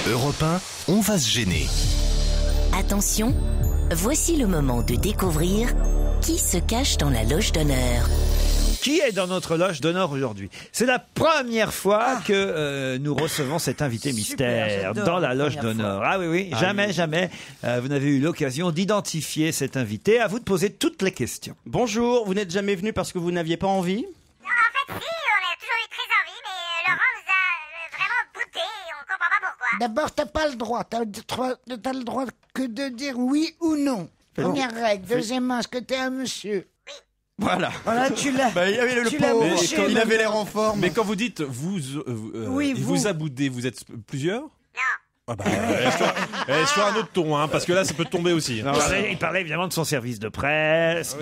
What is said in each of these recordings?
Europe 1, on va se gêner. Attention, voici le moment de découvrir qui se cache dans la loge d'honneur. Qui est dans notre loge d'honneur aujourd'hui? C'est la première fois que nous recevons cet invité mystère dans la loge d'honneur. Ah oui, jamais vous n'avez eu l'occasion d'identifier cet invité. À vous de poser toutes les questions. Bonjour, vous n'êtes jamais venu parce que vous n'aviez pas envie? Non, en fait, si, on a toujours eu très envie, mais Laurent nous a vraiment bouté et on comprend pas pourquoi. D'abord, t'as pas le droit. T'as le droit que de dire oui ou non. Première règle. Deuxièmement, est-ce que t'es un monsieur? Voilà. Voilà, tu l'as. Il avait le pauvre, il avait l'air en forme. Mais quand vous dites il vous a boudé, vous êtes plusieurs? Non. Ah bah, sur un autre ton, parce que là, ça peut tomber aussi. Il parlait évidemment de son service de presse.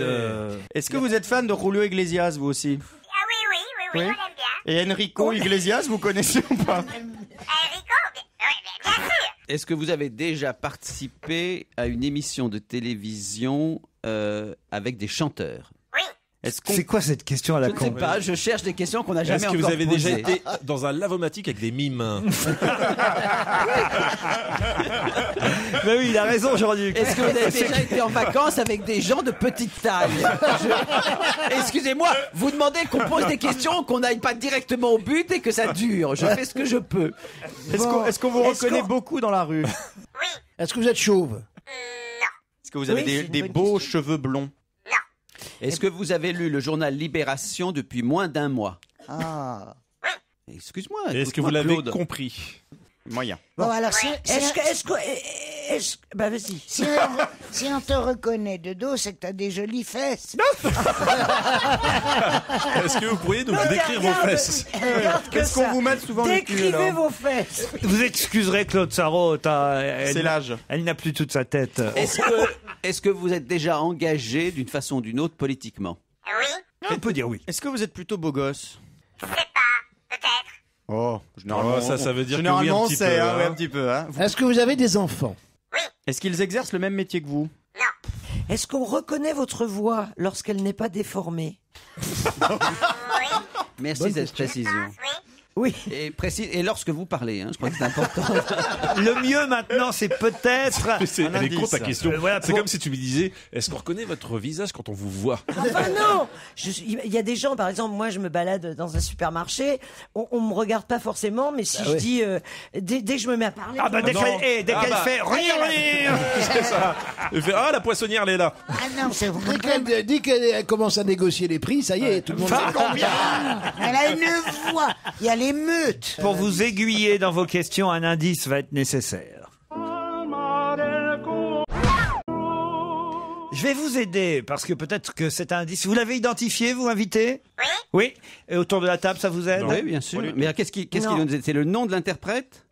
Est-ce que vous êtes fan de Julio Iglesias, vous aussi? Ah oui, on l'aime bien. Et Enrico Iglesias, vous connaissez ou pas? Enrico, bien sûr. Est-ce que vous avez déjà participé à une émission de télévision avec des chanteurs? Oui. C'est quoi cette question à la Je ne sais con? pas, je cherche des questions qu'on n'a jamais Est-ce encore que vous avez déjà posées. été dans un lavomatique avec des mimes? Ben oui, il a raison aujourd'hui. Est-ce que vous avez déjà été en vacances avec des gens de petite taille? Excusez-moi, vous demandez qu'on pose des questions, qu'on n'aille pas directement au but et que ça dure. Je fais ce que je peux. Est-ce qu'on vous reconnaît beaucoup dans la rue? Oui. Est-ce que vous êtes chauve? Non. Est-ce que vous avez des beaux cheveux blonds? Est-ce que vous avez lu le journal Libération depuis moins d'un mois? Ah. Excuse-moi. Est-ce que vous écoute-moi, l'avez Claude. compris? Moyen. Bon, alors, Bah vas-y. si on te reconnaît de dos, c'est que t'as des jolies fesses. Est-ce que vous pourriez nous décrire vos fesses? Est-ce qu'on vous met souvent le cul, Décrivez alors? vos fesses. Vous excuserez Claude Sarraute. C'est l'âge. Elle n'a plus toute sa tête. Est-ce que vous êtes déjà engagé d'une façon ou d'une autre politiquement? Oui. On peut dire oui. Est-ce que vous êtes plutôt beau gosse? Je sais pas. Peut-être. Oh, généralement, ça veut dire que généralement, oui, un on petit sait, peu, oui, un petit peu. Est-ce que vous avez des enfants? Est-ce qu'ils exercent le même métier que vous? Non. Est-ce qu'on reconnaît votre voix lorsqu'elle n'est pas déformée? Oui. Merci de cette précision. Oui. Oui. Et lorsque vous parlez, je crois que c'est important. Le mieux maintenant, c'est peut-être. Elle est con ta question. Voilà, C'est comme si tu me disais, est-ce qu'on reconnaît votre visage quand on vous voit? Enfin non. Il y a des gens, par exemple, moi je me balade dans un supermarché, on me regarde pas forcément, mais si je dis dès que je me mets à parler. Ah bah dès qu'elle fait rire. C'est ça. Elle fait, la poissonnière, elle est là. Ah non, c'est vrai. Dès qu'elle commence à négocier les prix, ça y est, tout le monde sait combien. Elle a une voix. Il y a l'émeute. Pour vous aiguiller dans vos questions, un indice va être nécessaire. Je vais vous aider parce que peut-être que cet indice, vous l'avez identifié, vous invité? Oui. Oui. Et autour de la table, ça vous aide? Oui, bien sûr. Mais qu'est-ce qui nous aide? C'est le nom de l'interprète?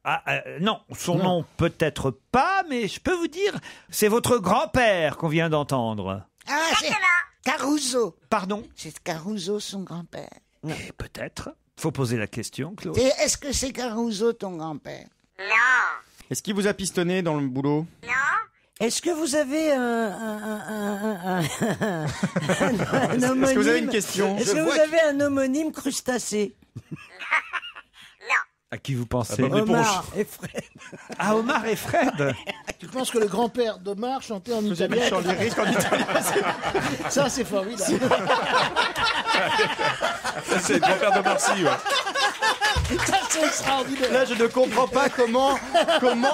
Non, son nom peut-être pas, mais je peux vous dire, c'est votre grand-père qu'on vient d'entendre. Ah, c'est Exactement. Caruso. Pardon? C'est Caruso, son grand-père. Et peut-être. Faut poser la question, Claude. Et est-ce que c'est Caruso, ton grand-père? Non. Est-ce qu'il vous a pistonné dans le boulot? Non. Est-ce que vous avez un homonyme? Est-ce que vous avez une question? Est-ce que vous avez un homonyme crustacé? À qui vous pensez? Omar et Fred. Ah, Omar et Fred. Tu penses que le grand-père d'Omar chantait en italien? Chant lyrique en italien. Ça, c'est formidable. Ça, c'est le grand-père de Marcy, Ça, c'est extraordinaire. Là, je ne comprends pas comment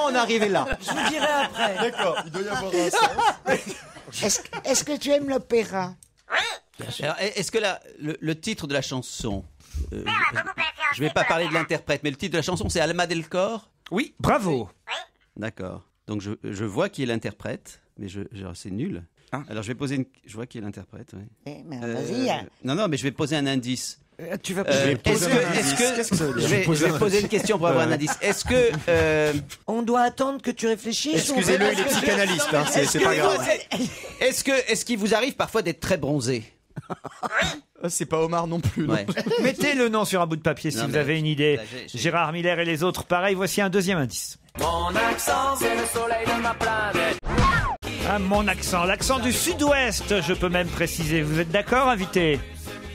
on arrivait là. Je vous dirai après. D'accord, il doit y avoir un sens. Est-ce que tu aimes l'opéra? Alors, est-ce que le titre de la chanson, On a beaucoup influencé je vais pas pour parler de la l'interprète, mais le titre de la chanson, c'est Alma del Cor? Oui, bravo. D'accord. Donc je vois qui est l'interprète, mais c'est nul. Alors je vais poser je vois qui est l'interprète, oui. Vas-y. Non, mais je vais poser un indice. Tu vas Qu'est-ce que ça veut dire? Je vais poser une question pour avoir un indice. Est-ce que On doit attendre que tu réfléchisses. Excusez-le, il est psychanalyste, c'est pas grave. est-ce qu'il vous arrive parfois d'être très bronzé? C'est pas Omar non plus. non. Ouais. Mettez le nom sur un bout de papier si Non, vous mais avez une idée. là, j'ai- Gérard Miller et les autres, pareil. Voici un deuxième indice. Mon accent, c'est le soleil de ma planète. Ah, mon accent, l'accent du sud-ouest, je peux même préciser. Vous êtes d'accord, invité?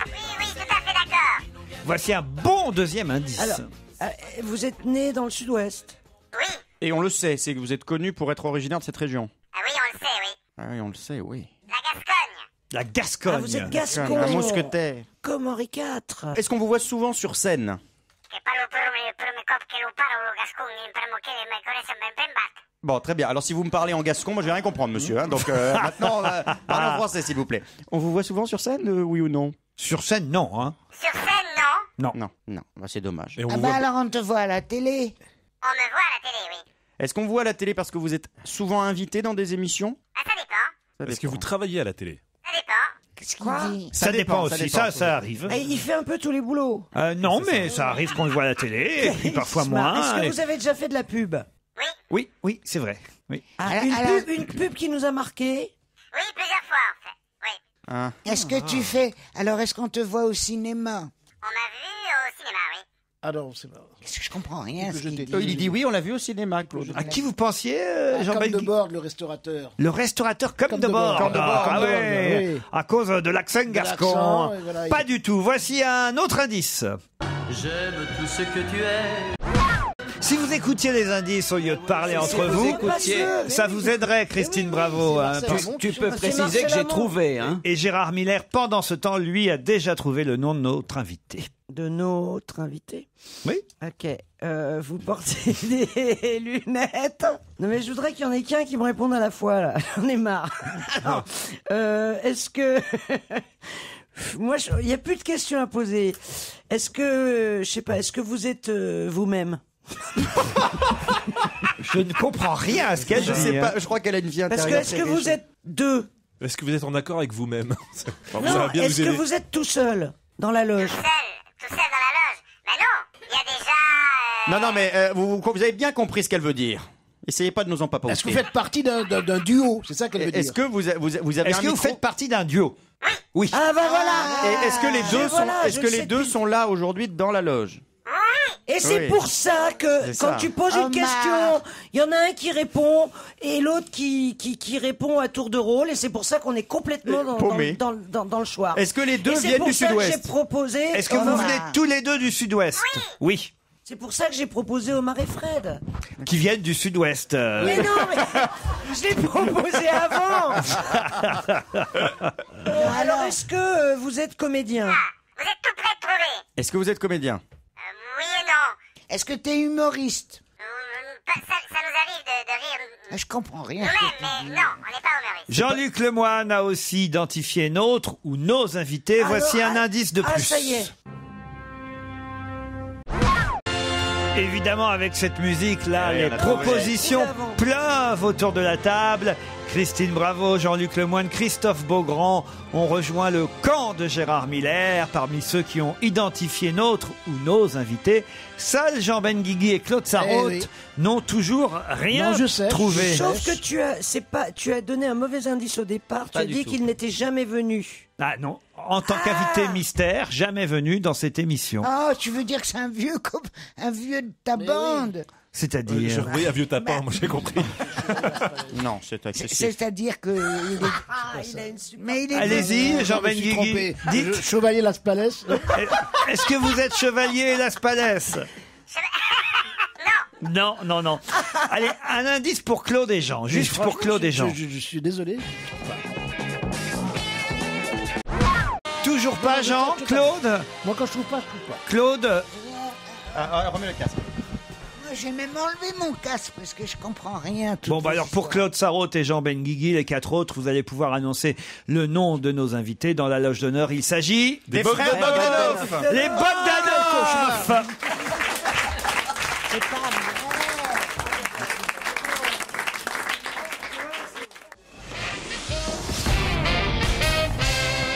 Oui, tout à fait d'accord. Voici un bon deuxième indice. Alors, vous êtes né dans le sud-ouest? Oui. Et on le sait, c'est que vous êtes connu pour être originaire de cette région. Ah oui, on le sait, oui. Ah oui, on le sait, oui. La Gascogne. La Gascogne. Ah, vous êtes gascon. Un mousquetaire. Comme Henri IV. Est-ce qu'on vous voit souvent sur scène? Che parlo per me cop che lo parlo Gascogne, per mo che me connaissent ben ben bat. Bon, très bien. Alors, si vous me parlez en gascon, moi, je vais rien comprendre, monsieur. Hein. Donc, maintenant, parlez en français, s'il vous plaît. On vous voit souvent sur scène, oui ou non? Sur scène, non. Hein. Sur scène, non. Non. Bah, c'est dommage. Ah bah alors on te voit à la télé. On me voit à la télé, oui. Est-ce qu'on vous voit à la télé parce que vous êtes souvent invité dans des émissions? Ah, ça dépend. Est-ce que vous travaillez à la télé? Ça dépend. Qu'est-ce qu'il dit? Ça dépend aussi, ça arrive. Et il fait un peu tous les boulots. Non, mais ça arrive qu'on le voit à la télé, et puis parfois moins. Est-ce que et- vous avez déjà fait de la pub? Oui, c'est vrai. Oui. Une pub qui nous a marqué? Oui, plusieurs fois, en fait. Oui. Ah. Est-ce que tu fais... Alors, est-ce qu'on te voit au cinéma? On m'a vu au cinéma, oui. Ah non, c'est pas... Qu'est-ce que je comprends rien Que ce je qu'il t'ai dit. dit. Il dit oui, on l'a vu au cinéma, Claude. À qui vous pensiez, Comme Jean-Baptiste? de bord, le restaurateur. Le restaurateur comme de bord. Comme de bord, Ah comme de ouais. bord, oui. À cause de l'accent gascon. l'accent, et voilà, Pas du tout. Voici un autre indice. J'aime tout ce que tu es. Si vous écoutiez les indices au lieu de parler entre vous vous, écoutiez. ça vous aiderait, Christine Bravo. hein, Marcel parce- Amont, Tu peux C'est préciser Marcel que j'ai Amont. trouvé, hein. Et Gérard Miller, pendant ce temps, lui, a déjà trouvé le nom de notre invité. De notre invité. Oui. Ok. Vous portez des lunettes? Non mais je voudrais qu'il y en ait qu'un qui me réponde à la fois là. J'en ai marre. Alors, est-ce que moi il n'y a plus de questions à poser. Est-ce que je sais pas. Est-ce que vous êtes vous-même? Je ne comprends rien à ce qu'elle Je dit. sais hein. pas, je crois qu'elle a une vie Parce que intérieure. est-ce que vous êtes deux? Est-ce que vous êtes en accord avec vous-même? Enfin, ça Non. va bien Est-ce vous que aider. vous êtes tout seul dans la loge? Tout seul dans la loge. Mais non, il y a déjà... Non, mais vous avez bien compris ce qu'elle veut dire. Essayez pas de nous en papoter. Est-ce que vous faites partie d'un duo? C'est ça qu'elle veut dire. Est-ce que vous avez Est-ce un que vous micro faites partie d'un duo? Oui. Ah bah voilà. Et est-ce que les deux sont, voilà, est-ce je que le les sais deux depuis- sont là aujourd'hui dans la loge? Et c'est Oui. pour ça que C'est quand ça. tu poses Oh, une question, il y en a un qui répond et l'autre qui répond à tour de rôle. Et c'est pour ça qu'on est complètement paumé. dans le choix. Est-ce que les deux Et c'est viennent pour du ça que sud-ouest? j'ai proposé. Est-ce que vous Omar. venez tous les deux du sud-ouest? Oui. C'est pour ça que j'ai proposé Omar et Fred. Qui viennent du sud-ouest. Mais non, mais je l'ai proposé avant. Alors est-ce que vous êtes comédien? Vous êtes tout près de trouver. Est-ce que vous êtes comédien? Oui et non. Est-ce que t'es humoriste? Ça nous arrive de rire Je comprends rien. nous-mêmes, mais non, on n'est pas humoriste. Jean-Luc Lemoyne a aussi identifié notre ou nos invités. Voici un indice de plus. ça y est. Évidemment, avec cette musique-là, Ouais, les on a trouvé. propositions Évidemment. pleuvent autour de la table. Christine Bravo, Jean-Luc Lemoyne, Christophe Beaugrand ont rejoint le camp de Gérard Miller. Parmi ceux qui ont identifié notre ou nos invités, seuls Jean Benguigui et Claude Sarraute oui. n'ont toujours rien Non, je sais, trouvé. je Sauf que tu as donné un mauvais indice au départ. Tu as du dit tout. qu'il n'était jamais venu. Ah non, en tant qu'invité mystère, jamais venu dans cette émission. Ah, tu veux dire que c'est un vieux de ta bande? C'est-à-dire... Oui, un vieux tapin, moi j'ai compris. Non, c'est excessif. C'est-à-dire que... il est- Il a une super... Mais il est... Allez-y, Jean Je me suis Benguigui. trompé. Dites, Chevalier Las Palais. est-ce que vous êtes chevalier Las Palais? Non, non, non. Allez, un indice pour Claude et Jean, juste pour Claude et Jean. Je suis désolé. Toujours pas Jean, Claude? Moi, quand je trouve pas, je trouve pas. Claude, Remets le casque. Moi, j'ai même enlevé mon casque parce que je comprends rien. bon bah alors pour Claude Sarraute et Jean Benguigui, les quatre autres, vous allez pouvoir annoncer le nom de nos invités dans la loge d'honneur. Il s'agit Des frères Bogdanov. les Bogdanov.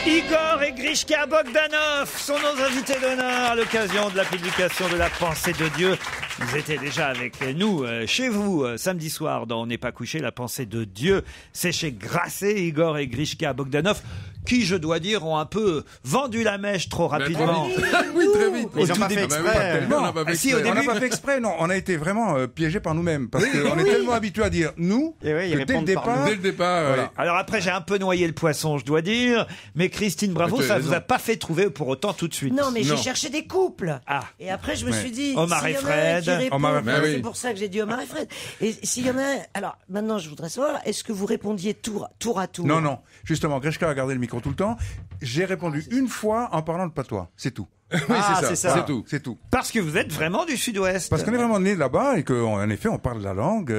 Igor et Grishka Bogdanov sont nos invités d'honneur à l'occasion de la publication de La Pensée de Dieu. Vous étiez déjà avec nous, chez vous, samedi soir, dans On n'est pas couché, La Pensée de Dieu. C'est chez Grasset, Igor et Grishka Bogdanov, qui, je dois dire, ont un peu vendu la mèche trop rapidement. Oui, très vite. Ils ont pas fait exprès. Non, on n'a pas fait exprès. On n'a pas fait exprès, non. On a été vraiment piégés par nous-mêmes. Parce qu'on est tellement habitués à dire nous, que dès le départ. Voilà. Alors après, j'ai un peu noyé le poisson, je dois dire. Mais Christine, bravo, ça vous a pas fait trouver pour autant tout de suite. Non, mais j'ai cherché des couples. Ah. Et après, je me suis dit, Omar et s'il y en a un qui Fred. répond, Omar et Fred. c'est pour ça que j'ai dit Omar et Fred. Et s'il y en a un, alors maintenant, je voudrais savoir, est-ce que vous répondiez tour à tour? Non, non. Justement, Grishka a gardé le micro tout le temps. J'ai répondu une fois en parlant de patois. C'est tout. Oui, c'est ça. C'est tout. C'est tout. Parce que vous êtes vraiment du Sud-Ouest. Parce qu'on est vraiment né là-bas et qu'en effet, on parle la langue.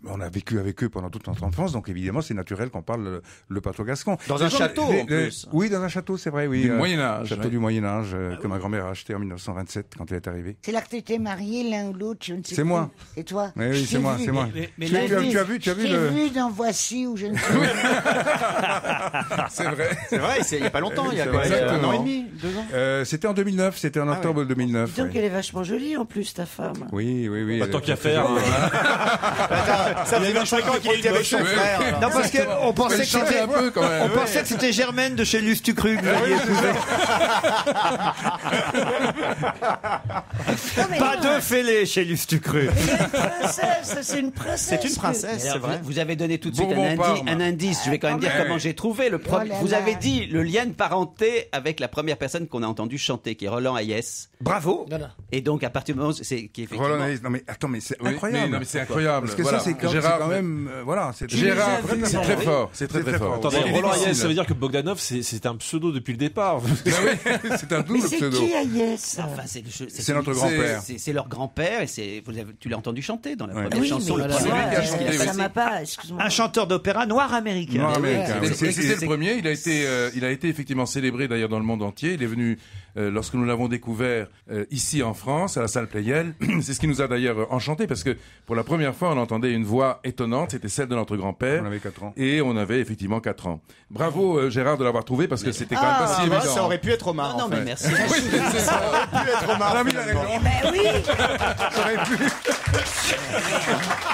On a vécu avec eux pendant toute notre enfance, donc évidemment, c'est naturel qu'on parle le patois gascon. Dans un château, en plus. Oui, dans un château, c'est vrai, oui. Du Moyen-Âge. Château du Moyen-Âge que ma grand-mère a acheté en 1927 quand elle est arrivée. C'est là que tu étais marié l'un ou l'autre, je ne sais plus. C'est moi. Et toi? Oui, oui, c'est moi, c'est moi. Mais Tu as vu je t'ai vu dans Voici ou je ne sais plus. C'est vrai. C'est vrai, il n'y a pas longtemps, il y a quoi, un an et demi, 2 ans. C'était en 2009, c'était en octobre 2009. Donc elle est vachement jolie en plus, ta femme. Oui, oui, oui. Pas tant qu'à faire. Ça faisait 25 ans qu'il était avec son frère. Non, parce qu'on pensait que c'était un peu, quand même. On pensait que c'était Germaine de chez Lustucru que vous aviez épousé. Pas deux fêlés chez Lustucru. C'est une princesse. C'est une princesse, c'est vrai. Vous avez donné tout de suite Bourbon-Parme. un indice. Je vais quand même dire comment j'ai trouvé. Vous avez dit le lien de parenté avec la première personne qu'on a entendu chanter, qui est Roland Hayes. Bravo. Et donc, à partir du moment où c'est qui effectivement. Roland Hayes, non mais attends, mais c'est Oui, incroyable. mais c'est incroyable. Parce que Voilà. ça, c'est quand même, voilà, c'est Gérard, c'est c'est très fort. C'est très très fort. Attendez, C'est Roland difficile. Hayes, ça veut dire que Bogdanov, c'est un pseudo depuis le départ. Ben oui, c'est un Mais double c'est pseudo. qui Hayes? Enfin, C'est notre grand-père. C'est leur grand-père et tu l'as entendu chanter dans la première Oui, chanson. mais le voilà, premier. qui a chanté, ça oui. m'a pas, excuse-moi. Un chanteur d'opéra noir américain. Noir américain, oui. C'était le premier. Il a été effectivement célébré d'ailleurs dans le monde entier. Il est venu lorsque nous l'avons découvert ici en France à la salle Pleyel. C'est ce qui nous a d'ailleurs enchanté parce que pour la première fois on entendait une voix étonnante. C'était celle de notre grand-père. On avait 4 ans. Et on avait effectivement 4 ans. Bravo Gérard de l'avoir trouvé parce que c'était quand même pas si évident. Ça aurait pu être Omar. Non, en mais fait. merci. Oui, Ça aurait pu être Omar. L'ami, il a raison. Ben oui. Ça aurait pu.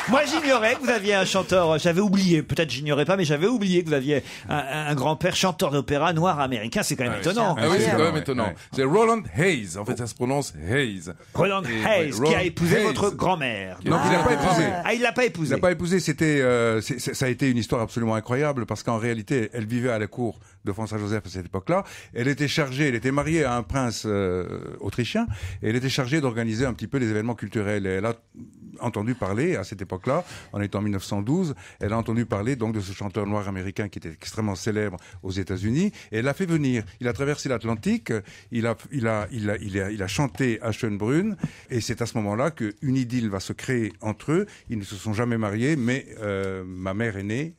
Moi, j'ignorais que vous aviez un chanteur. J'avais oublié. Peut-être j'ignorais pas, mais j'avais oublié que vous aviez un grand-père chanteur d'opéra noir américain. C'est quand même étonnant. Ah oui, c'est quand même Ouais, étonnant. ouais. C'est Roland Hayes. En fait, ça se prononce Hayes. Roland Et, Hayes, ouais, qui a Roland épousé Hayes. votre grand-mère. Non, il n'a pas épousé. Ah, il l'a pas Il épousé. l'a pas épousé, c'était, ça a été une histoire absolument incroyable parce qu'en réalité, elle vivait à la cour de François-Joseph à cette époque-là. Elle était chargée, elle était mariée à un prince autrichien et elle était chargée d'organiser un petit peu les événements culturels. Et elle a entendu parler à cette époque-là, on est en 1912, elle a entendu parler donc de ce chanteur noir américain qui était extrêmement célèbre aux États-Unis et elle l'a fait venir. Il a traversé l'Atlantique, il a chanté à Schönbrunn et c'est à ce moment-là qu'une idylle va se créer entre eux. Ils ne se sont jamais mariés, mais ma mère est née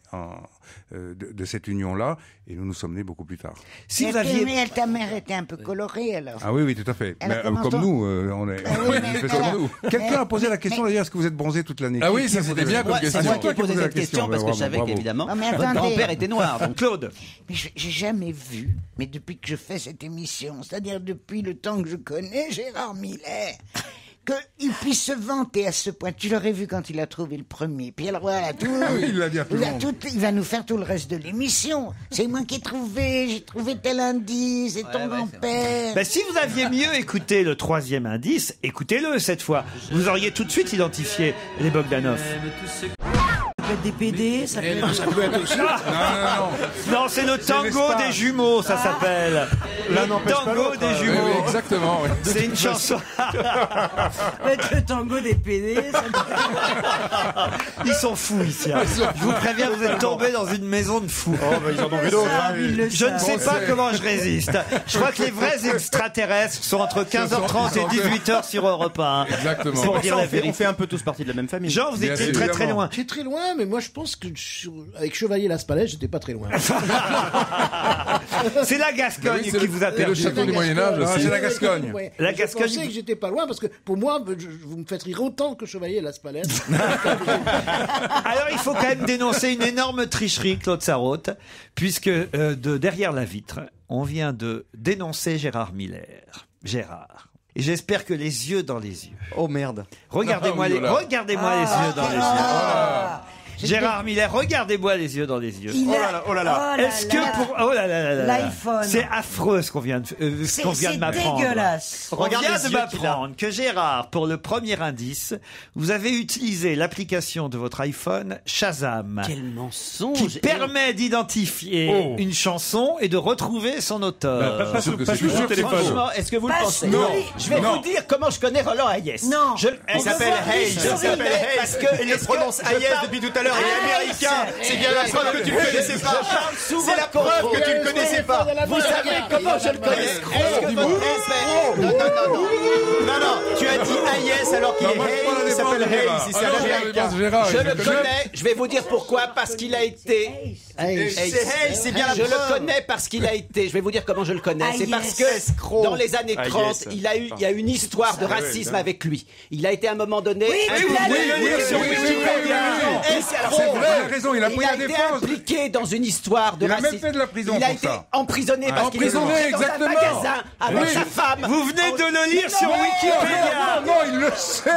de cette union-là et nous nous sommes nés beaucoup plus tard. Si vous aviez... Mais ta mère était un peu colorée alors. Ah oui, oui, tout à fait. Elle a Mais, commencé- comme nous, on est, Ah oui, on mais fait elle a- comme nous. Quelqu'un a posé la question d'ailleurs, est-ce que vous êtes bronzé toute l'année? Ah oui, ça, a c'était posé bien la comme Moi, question. c'est moi qui ai Qui a posé cette question parce que je Bravo, savais bravo. qu'évidemment Non, mais votre attendez. grand-père était noir. Donc Claude. Mais j'ai jamais vu, mais depuis que je fais cette émission, c'est-à-dire depuis le temps que je connais Gérard Miller, qu'il puisse se vanter à ce point. Tu l'aurais vu quand il a trouvé le premier. Puis alors voilà, tout, Ah oui, il l'a dit à tout le monde. il va nous faire tout le reste de l'émission. C'est moi qui j'ai trouvé tel indice, et ton grand-père. Ben, si vous aviez mieux écouté le troisième indice, écoutez-le cette fois. Vous auriez tout de suite identifié les Bogdanov. Ça peut être des PD, ça peut être... Ça peut être aussi. Non, c'est le tango des jumeaux, ça s'appelle. L'un Le n'empêche pas tango l'autre, des hein. Oui, jumeaux. oui, exactement. oui. C'est une chanson. ça peut être le tango des PD. Ça peut... Ils sont fous ici. Hein. Je vous préviens, vous êtes tombés dans une maison de fous. Oh, bah, ils en ont vu d'autres. Ça, hein. ils le Je ne sais savent. pas comment je résiste. Je crois que les vrais extraterrestres sont entre 15h30 et 18h sur Europe 1. Exactement. Pour dire la On vérité. fait un peu tous partie de la même famille. Jean, vous Bien étiez sûr. très très loin. J'ai très loin, mais moi je pense que avec Chevalier Laspalais, j'étais pas très loin. C'est la Gascogne Bah oui, c'est qui le- vous a et le perdu. château du Moyen-Âge Non, aussi. c'est la Gascogne. Ouais. La Je Gascogne- pensais que j'étais pas loin parce que pour moi, vous me faites rire autant que Chevalier Laspalais. Alors il faut quand même dénoncer une énorme tricherie, Claude Sarraute, puisque de derrière la vitre, on vient de dénoncer Gérard Miller. Gérard. Et j'espère que les yeux dans les yeux. Oh merde. Regardez-moi Ah, oui, les, voilà. regardez-moi les yeux dans les yeux. Gérard Miller, regardez-moi les yeux dans les yeux. Il a- Oh là là. Est-ce que pour... Oh là là là là. L'iPhone. C'est affreux ce qu'on vient de m'apprendre. C'est dégueulasse. On Regarde vient les de yeux qu'il a. m'apprendre que Gérard, pour le premier indice, vous avez utilisé l'application de votre iPhone Shazam. Quel mensonge. Qui permet d'identifier une chanson et de retrouver son auteur. Pas sur le téléphone. Franchement, est-ce que vous le Pas pensez sur- Je vais vous dire comment je connais Roland Hayes. Non. Il s'appelle Hayes. Parce qu'il le prononce Hayes depuis tout à l'heure. Il est américain. C'est bien la preuve que tu ne connaissais pas. C'est la preuve que tu ne connaissais pas. Vous savez comment je le connais. Est-ce que votre respect... Non, tu as dit Hayes alors qu'il est Hayes. Il s'appelle Hayes. C'est un américain. Je le connais, je vais vous dire pourquoi, parce qu'il a été... C'est Hayes, c'est bien la Je preuve. le connais parce qu'il a été, je vais vous dire comment je le connais, c'est parce que Escroc. dans les années 30, il y a une histoire de racisme avec lui. Il a été à un moment donné... C'est vrai, il a raison, il a pris la été défense. impliqué dans une histoire de Il a racisme. même fait de la prison Il a pour été ça. emprisonné parce qu'il est Emprisonné, rentré dans un exactement. magasin avec Oui. sa femme. Vous venez de le lire sur Wikipédia. Non, il le sait.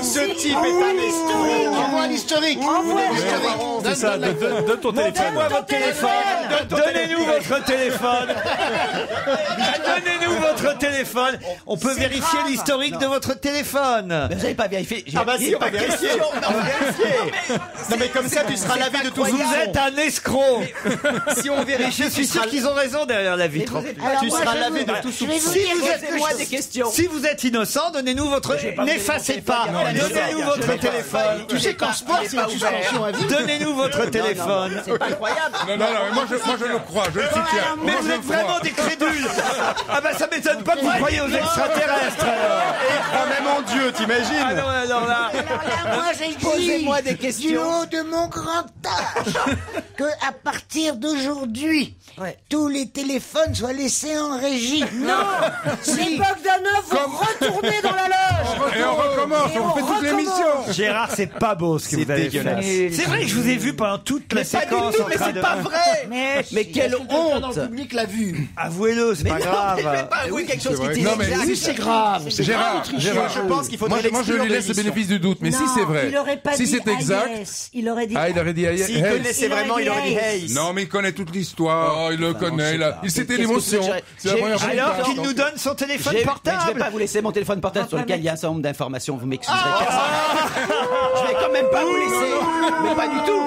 Ce type est un escroc. Envoie l'historique. C'est ça, donne ton téléphone. Montrez-moi votre téléphone. Donnez-nous votre téléphone. Donnez-nous votre téléphone. On peut vérifier l'historique de votre téléphone. Vous n'avez pas vérifié. Ah bah si, on va vérifier. Non mais comme ça, tu seras lavé de tout Vous soupçon. êtes un escroc. Si on vérifie, Je suis sûr qu'ils ont raison derrière la vitre. tu seras lavé de tout Je vais soupçon. vous dire Posez-moi des questions. Si vous êtes innocent, donnez-nous votre... N'effacez pas. Donnez-nous votre téléphone. Tu sais qu'en sport, c'est une suspension à vie. Donnez-nous votre téléphone. C'est pas incroyable. Non, mais moi je le crois, je le soutiens. Mais Moi, vous je êtes le crois. vraiment des crédules. Ah bah ça m'étonne pas que vous croyez aux extraterrestres alors. Et crois même en Dieu, t'imagines? Ah non, alors là... Moi, j'exige Posez-moi des du questions. haut de mon grand âge que à partir d'aujourd'hui, tous les téléphones soient laissés en régie. Non, les Bogdanov vont retourner dans la loge. Et on recommence, on fait toute l'émission. Gérard, c'est pas beau ce que vous avez fait. C'est vrai que je vous ai vu pendant toute la Mais pas du séquence. tout, en mais train c'est de- pas vrai. Mais quelle honte. Dans le public l'a vu. Avouez-le, c'est pas Mais grave. je vais pas avouer quelque chose qui était Non, mais exact. Oui, c'est grave. C'est grave, Gérard, tricher. Gérard, Je pense qu'il faudrait moi je l'exclure lui de laisse le l'émission. bénéfice du doute, mais si c'est vrai, il aurait pas si dit c'est exact, Hayes, il aurait dit. ah il aurait dit Hayes. S'il connaissait vraiment, il aurait dit Hayes. Non, mais il connaît toute l'histoire. Oh, il le connaît, il c'était Qu'est-ce l'émotion. que c'est- C'est la première fois qu'il Alors parle. qu'il nous donne son téléphone Mais je vais portable. pas vous laisser mon téléphone portable sur lequel il y a un certain nombre d'informations. Vous m'excuserez. Ah. Je vais quand même pas vous laisser. Mais pas du tout.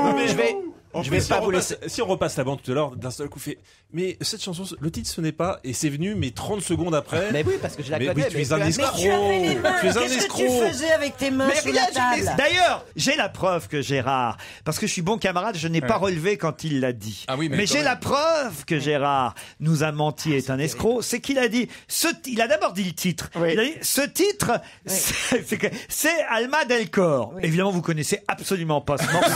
Je vais pas vous laisser. Si on repasse la bande tout à l'heure, d'un seul coup fait. Mais cette chanson, le titre ce n'est pas, et c'est venu, mais 30 secondes après. Mais oui, parce que je la Mais connais. oui, tu es un Mais escroc. tu avais les mains. Tu es un Qu'est-ce que escroc. tu faisais avec tes mains Mais sous rien, la je table? D'ailleurs, j'ai la preuve que Gérard, parce que je suis bon camarade, je n'ai pas relevé quand il l'a dit. Ah oui, mais quand j'ai même. la preuve que Gérard nous a menti, est un escroc, c'est qu'il a dit, il a d'abord dit le titre. Il a dit, ce titre, c'est Alma Delcor. Évidemment, vous connaissez absolument pas ce morceau.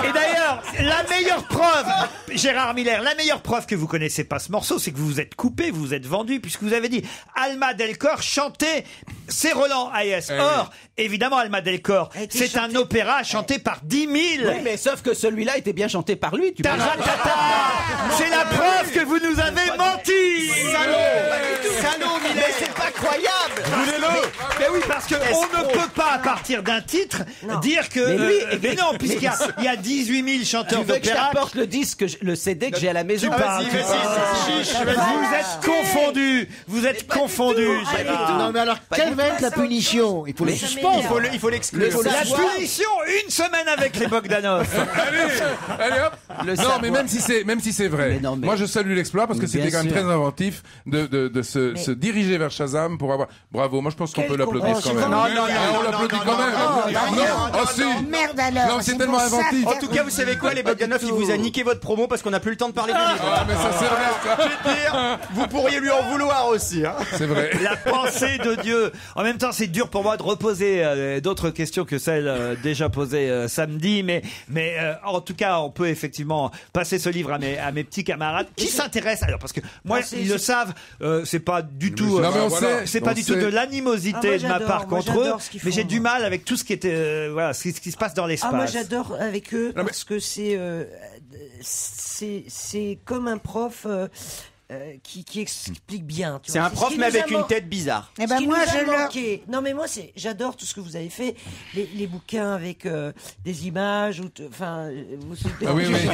Et d'ailleurs, la meilleure preuve, Gérard Miller, la meilleure preuve que vous connaissez pas ce morceau, c'est que vous vous êtes coupé, vous vous êtes vendu, puisque vous avez dit Alma Delcor chantait, c'est Roland Hayes. Or, évidemment, Alma Delcor, c'est un opéra chanté par 10 000. Oui, mais sauf que celui-là était bien chanté par lui. Tu peux- Taratata. C'est la preuve que vous nous avez menti. Salaud, mais c'est pas croyable. Mais oui, parce que on ne peut pas, à partir d'un titre, dire que... Mais lui, mais non, puisqu'il y a 18 000 Tu chanteurs veux que je d'opéra. t'apporte le disque, le CD que j'ai à la maison? Vas-y, vous êtes confondus. Vous êtes confondus, Gérard. Non, mais alors, quelle va être la punition? Il faut le suspendre. Il faut l'exclure. La punition, une semaine avec les Bogdanov. Allez hop. Non, savoir. mais même si c'est vrai, Mais non, mais- moi je salue l'exploit parce que Mais c'était bien quand même sûr. très inventif de se diriger vers Shazam pour avoir. Bravo, moi je pense qu'on peut l'applaudir quand même. Non, On l'applaudit quand même. Non, oh si. Merde alors. Non, c'est tellement pour ça inventif. que- En tout cas, vous savez quoi, les Bogdanov, il vous a niqué votre promo parce qu'on n'a plus le temps de parler du livre. Ah, mais ça c'est vrai, ça. Je veux dire, vous pourriez lui en vouloir aussi. Hein. C'est vrai. La pensée de Dieu. En même temps, c'est dur pour moi de reposer d'autres questions que celles déjà posées samedi, mais en tout cas, on peut effectivement passer ce livre à mes petits camarades qui s'intéressent. Alors, parce que moi, ils le savent, c'est pas du tout, Non, mais on sait, c'est pas on du sait. tout de l'animosité Ah, moi, de ma j'adore, part moi, contre eux, j'adore ce qu'ils mais font, j'ai du moi. mal avec tout ce qui était, voilà, ce qui se passe dans l'espace. Ah, moi j'adore avec eux mais- parce que c'est comme un prof. qui explique bien. tu C'est vois. un prof, ce qui mais nous a avec une tête bizarre. Eh ben, Ce qui moi, nous a je leur- manqué. Non, mais moi, j'adore tout ce que vous avez fait. Les bouquins avec des images, enfin, vous Ah oui, oui.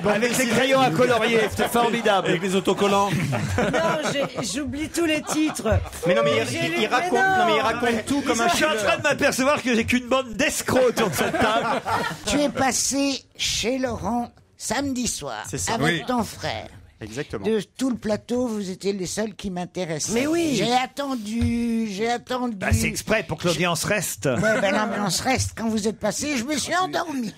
Avec les crayons à colorier, c'était formidable. Avec les autocollants. Non, j'oublie tous les titres. Mais non, mais J'ai lu- il raconte, mais non, mais il raconte tout comme un Je suis en train de m'apercevoir que j'ai qu'une bande d'escrocs autour de cette table. Tu es passé chez Laurent samedi soir C'est ça. avec Oui. ton frère. Exactement. De tout le plateau, vous étiez les seuls qui m'intéressaient. Mais oui. J'ai attendu. Bah, c'est exprès pour que l'audience reste. Ouais, ben l'ambiance reste. Quand vous êtes passé, je me suis endormi.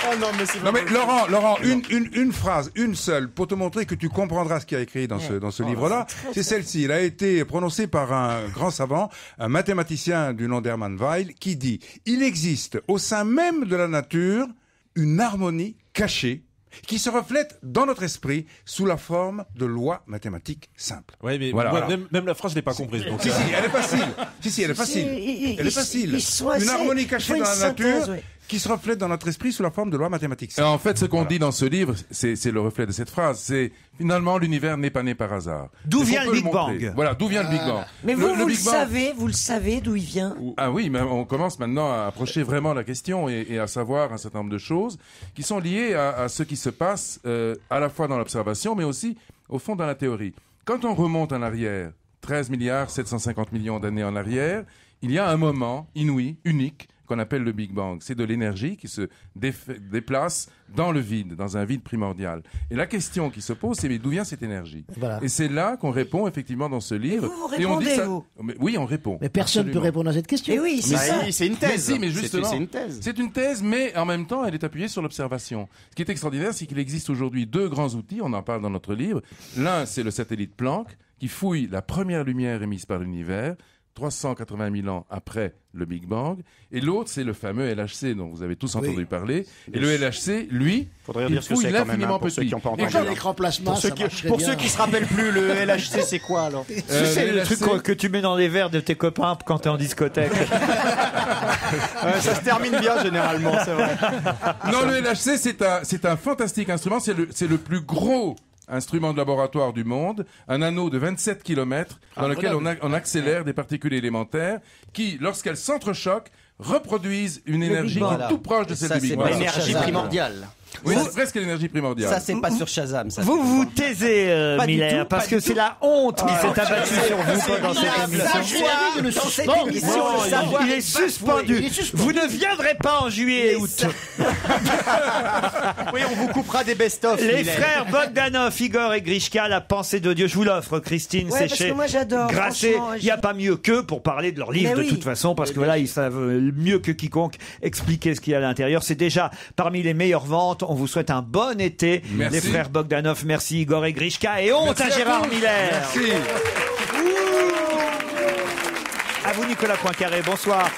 Oh non, mais c'est Non mais Laurent, une phrase, une seule, pour te montrer que tu comprendras ce qu'il y a écrit dans ce livre-là, c'est celle-ci. Il a été prononcé par un grand savant, un mathématicien du nom d'Hermann Weyl, qui dit « Il existe au sein même de la nature une harmonie cachée qui se reflète dans notre esprit sous la forme de lois mathématiques simples. » Ouais, mais Voilà. moi, même la phrase, je l'ai pas comprise. Donc, Si, elle est facile. Elle est facile. Elle est facile. Une harmonie cachée dans la nature qui se reflète dans notre esprit sous la forme de lois mathématiques Et simples. en fait, ce qu'on dit dans ce livre, c'est le reflet de cette phrase. C'est finalement l'univers n'est pas né par hasard. D'où Et vient on le peut Big montrer. Bang Voilà, d'où vient le Big Bang. Mais vous le Big Bang- savez d'où il vient. Ah oui, mais on commence maintenant à approcher vraiment la question et à savoir un certain nombre de choses qui sont liées à ce qui se passe à la fois dans l'observation, mais aussi au fond dans la théorie. Quand on remonte en arrière, 13 milliards 750 millions d'années en arrière, il y a un moment inouï, unique, qu'on appelle le Big Bang. C'est de l'énergie qui se déplace dans le vide, dans un vide primordial. Et la question qui se pose, c'est mais d'où vient cette énergie? Voilà. Et c'est là qu'on répond effectivement dans ce livre. Et vous on dit répondez, ça. vous Mais oui, on répond. Mais personne ne peut Absolument. répondre à cette question. Et oui, c'est Mais ça. c'est une thèse. Mais si, mais justement, C'est une thèse. c'est une thèse, mais en même temps, elle est appuyée sur l'observation. Ce qui est extraordinaire, c'est qu'il existe aujourd'hui deux grands outils, on en parle dans notre livre. L'un, c'est le satellite Planck, qui fouille la première lumière émise par l'univers, 380 000 ans après le Big Bang. Et l'autre, c'est le fameux LHC, dont vous avez tous entendu parler. Et le LHC, lui, Faudrait il dire ce que fouille c'est quand même, l'infiniment pour ceux petit. qui n'ont pas Et entendu. comme- L'écran plasma, Pour ceux ça qui, marcherait pour bien. ceux qui se rappellent plus, le LHC, c'est quoi alors? C'est le LHC, truc que tu mets dans les verres de tes copains quand t'es en discothèque. Ça se termine bien généralement, c'est vrai. Non, le LHC, c'est un fantastique instrument. C'est le plus gros instrument de laboratoire du monde, un anneau de 27 km dans lequel on accélère des particules élémentaires qui, lorsqu'elles s'entrechoquent, reproduisent une énergie qui est tout proche de celle Ça, du Big c'est Bang. L'énergie primordiale. Oui, c'est presque l'énergie primordiale. Ça, c'est pas sur Shazam. Ça, Vous vous taisez, Pas du Miller, tout, parce pas que du c'est tout. la honte qui s'est abattue sur vous pendant cette émission. Dans cette émission, le savoir Il est suspendu. Vous ne viendrez pas en juillet et août. Oui, on vous coupera des best-of. Les Mylène. frères Bogdanov, Igor et Grishka, La pensée de Dieu. Je vous l'offre, Christine. Ouais, C'est parce chez que moi, j'adore, Grasset. franchement, Il n'y a pas mieux qu'eux pour parler de leur livre Mais de oui. toute façon, parce que voilà, ils savent mieux que quiconque expliquer ce qu'il y a à l'intérieur. C'est déjà parmi les meilleures ventes. On vous souhaite un bon été. Merci. Les frères Bogdanov, merci Igor et Grishka. Et honte Merci à à Gérard tous. Miller. Merci. À vous, Nicolas Poincaré. Bonsoir.